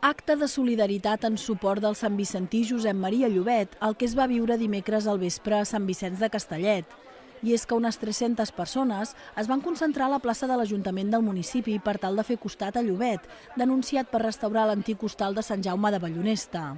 Acte de solidaritat en suport del Sant Vicentí Josep Maria Llobet, el que es va viure dimecres al vespre a Sant Vicenç de Castellet. I és que unes 300 persones es van concentrar a la plaça de l'Ajuntament del municipi per tal de fer costat a Llobet, denunciat per restaurar l'antic hostal de Sant Jaume de Ballonesta.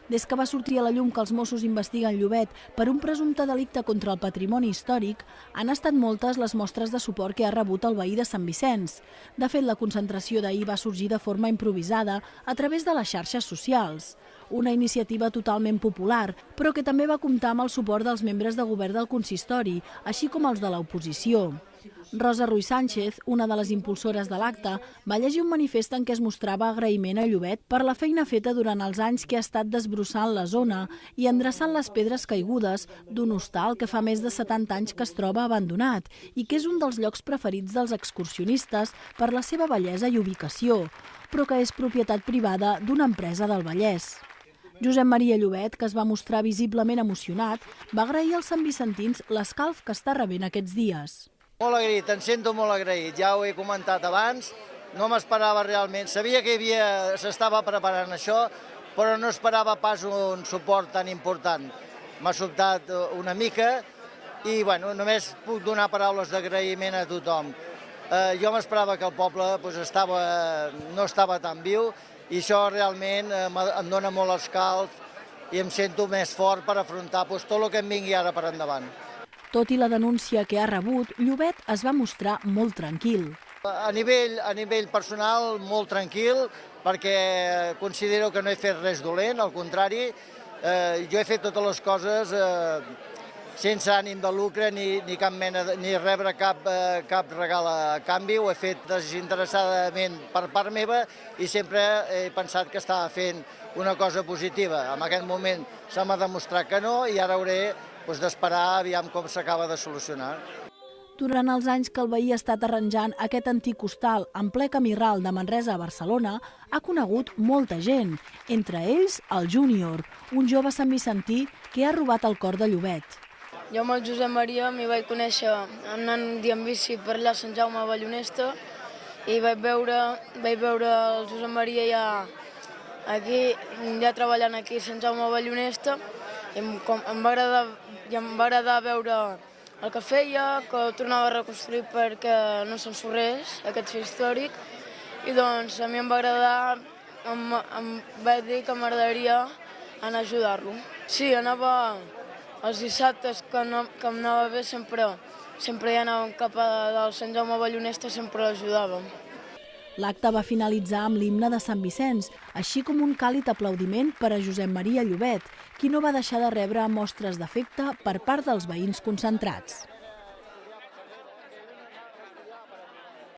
Des que va sortir a la llum que els Mossos investiguen Llobet per un presumpte delicte contra el patrimoni històric, han estat moltes les mostres de suport que ha rebut el veí de Sant Vicenç. De fet, la concentració d'ahir va sorgir de forma improvisada a través de les xarxes socials. Una iniciativa totalment popular, però que també va comptar amb el suport dels membres de govern del consistori, així com els de l'oposició. Rosa Ruiz Sánchez, una de les impulsores de l'acte, va llegir un manifest en què es mostrava agraïment a Llobet per la feina feta durant els anys que ha estat desbrossant la zona i endreçant les pedres caigudes d'un hostal que fa més de 70 anys que es troba abandonat i que és un dels llocs preferits dels excursionistes per la seva bellesa i ubicació, però que és propietat privada d'una empresa del Vallès. Josep Maria Llobet, que es va mostrar visiblement emocionat, va agrair als santvicentins l'escalf que està rebent aquests dies. Molt agraït, em sento molt agraït, ja ho he comentat abans, no m'esperava realment, sabia que s'estava preparant això, però no esperava pas un suport tan important. M'ha sobtat una mica i bueno, només puc donar paraules d'agraïment a tothom. Jo m'esperava que el poble no estava tan viu i això realment em dona molt escalf i em sento més fort per afrontar tot el que em vingui ara per endavant. Tot i la denúncia que ha rebut, Llobet es va mostrar molt tranquil. A nivell personal, molt tranquil, perquè considero que no he fet res dolent, al contrari, jo he fet totes les coses sense ànim de lucre ni rebre cap regal a canvi, ho he fet desinteressadament per part meva i sempre he pensat que estava fent una cosa positiva. En aquest moment se m'ha demostrat que no i ara hauré d'esperar aviam com s'acaba de solucionar. Durant els anys que el veí ha estat arranjant aquest antic hostal en ple camí ral de Manresa a Barcelona, ha conegut molta gent, entre ells el Júnior, un jove santvicentí que ha robat el cor de Llobet. Jo amb el Josep Maria m'hi vaig conèixer anant un dia en bici per allà a Sant Jaume a Ballonesta i vaig veure el Josep Maria ja treballant aquí a Sant Jaume a Ballonesta i em va agradar veure el que feia, que ho tornava a reconstruir perquè no s'ensorrés, aquest fet històric, i doncs a mi em va agradar, em va dir que m'agradaria anar a ajudar-lo. Sí, anava els dissabtes que em anava bé, sempre hi anàvem cap al Sant Jaume a Ballonesta, sempre l'ajudàvem. L'acte va finalitzar amb l'himne de Sant Vicenç, així com un càlid aplaudiment per a Josep Maria Llobet, qui no va deixar de rebre mostres d'afecte per part dels veïns concentrats.